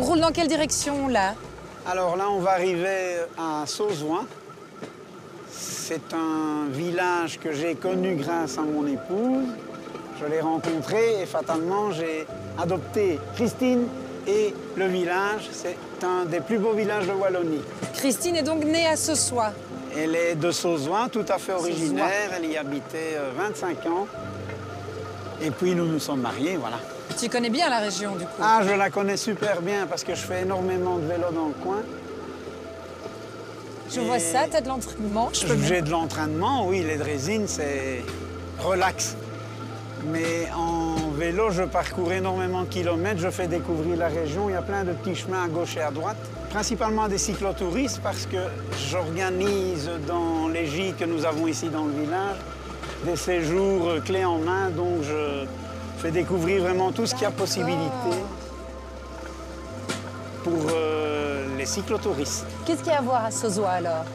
On roule dans quelle direction, là? Alors là, on va arriver à Sauzoin. C'est un village que j'ai connu grâce à mon épouse. Je l'ai rencontré et fatalement, j'ai adopté Christine et le village. C'est un des plus beaux villages de Wallonie. Christine est donc née à Sauzois. Elle est de Sauzoin, tout à fait originaire. Elle y habitait 25 ans. Et puis nous nous sommes mariés, voilà. Tu connais bien la région, du coup? Ah, je la connais super bien parce que je fais énormément de vélo dans le coin. Je vois ça, tu as de l'entraînement. J'ai de l'entraînement, oui, les drésines, c'est relax. Mais en vélo, je parcours énormément de kilomètres, je fais découvrir la région. Il y a plein de petits chemins à gauche et à droite. Principalement des cyclotouristes parce que j'organise dans les gîtes que nous avons ici dans le village des séjours clés en main. Donc je fais découvrir vraiment tout ce qu'il y a possibilité pour les cyclotouristes. Qu'est-ce qu'il y a à voir à Sauzois, alors?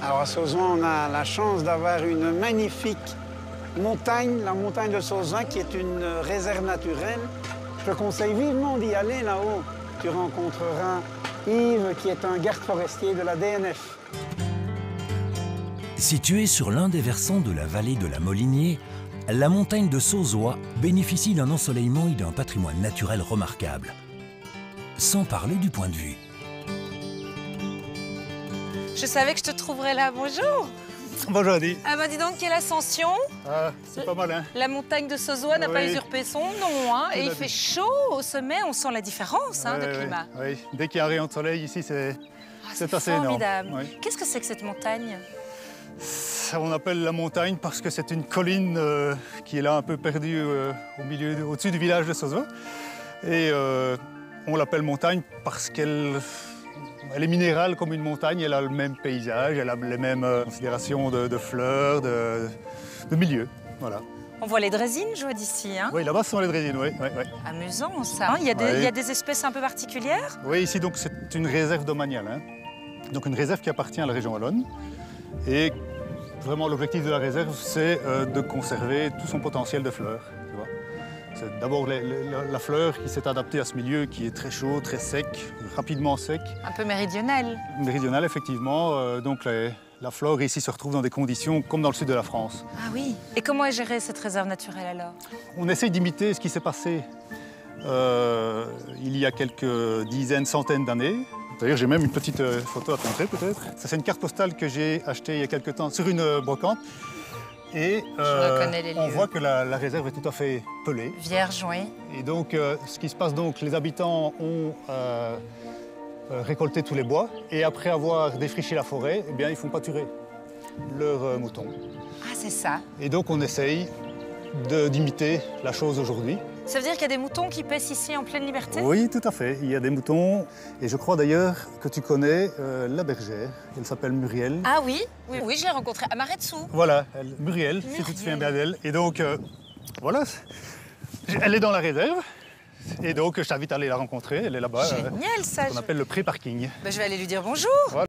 Alors à Sauzoin, on a la chance d'avoir une magnifique montagne, la montagne de Sauzoin, qui est une réserve naturelle. Je te conseille vivement d'y aller là-haut. Tu rencontreras Yves, qui est un garde forestier de la DNF. Située sur l'un des versants de la vallée de la Molinier, la montagne de Sauzois bénéficie d'un ensoleillement et d'un patrimoine naturel remarquable. Sans parler du point de vue. Je savais que je te trouverais là. Bonjour. Bonjour Adi. Ah bah dis donc, quelle ascension. Ah, c'est pas mal, hein? La montagne de Sauzois n'a pas usurpé son nom, hein. Et il fait chaud au sommet, on sent la différence de climat. Oui, dès qu'il y a un rayon de soleil ici, c'est assez formidable. énorme. Oui. Qu'est-ce que c'est que cette montagne? Ça, on appelle la montagne parce que c'est une colline qui est là un peu perdue au-dessus du village de Sauzois. Et on l'appelle montagne parce qu'elle est minérale comme une montagne, elle a le même paysage, elle a les mêmes considérations de fleurs, de milieu. Voilà. On voit les drésines, je vois d'ici. Hein. Oui, là-bas, ce sont les drésines, oui. Amusant, ça. Il y a des espèces un peu particulières? Oui, ici, donc, c'est une réserve domaniale. Hein. Donc, une réserve qui appartient à la région wallonne. Et vraiment, l'objectif de la réserve, c'est de conserver tout son potentiel de fleurs. C'est d'abord la fleur qui s'est adaptée à ce milieu qui est très chaud, très sec, rapidement sec. Un peu méridional. Méridional, effectivement. Donc la flore ici se retrouve dans des conditions comme dans le sud de la France. Ah oui. Et comment est gérée cette réserve naturelle alors? On essaie d'imiter ce qui s'est passé il y a quelques dizaines, centaines d'années. D'ailleurs, j'ai même une petite photo à te montrer peut-être. Ça, c'est une carte postale que j'ai achetée il y a quelques temps sur une brocante. Et on voit que la réserve est tout à fait pelée. Vierge, oui. Et donc, ce qui se passe, donc, les habitants ont récolté tous les bois. Et après avoir défriché la forêt, eh bien, ils font pâturer leurs moutons. Ah, c'est ça. Et donc, on essaye d'imiter la chose aujourd'hui. Ça veut dire qu'il y a des moutons qui paissent ici en pleine liberté? Oui, tout à fait. Il y a des moutons. Et je crois d'ailleurs que tu connais la bergère. Elle s'appelle Muriel. Ah oui, je l'ai rencontrée à Marais-Dessous. Voilà, Muriel, si tu te souviens bien d'elle. Et donc, voilà, elle est dans la réserve. Et donc, je t'invite à aller la rencontrer. Elle est là-bas. Génial, ça. On appelle le pré-parking. Je vais aller lui dire bonjour. Voilà.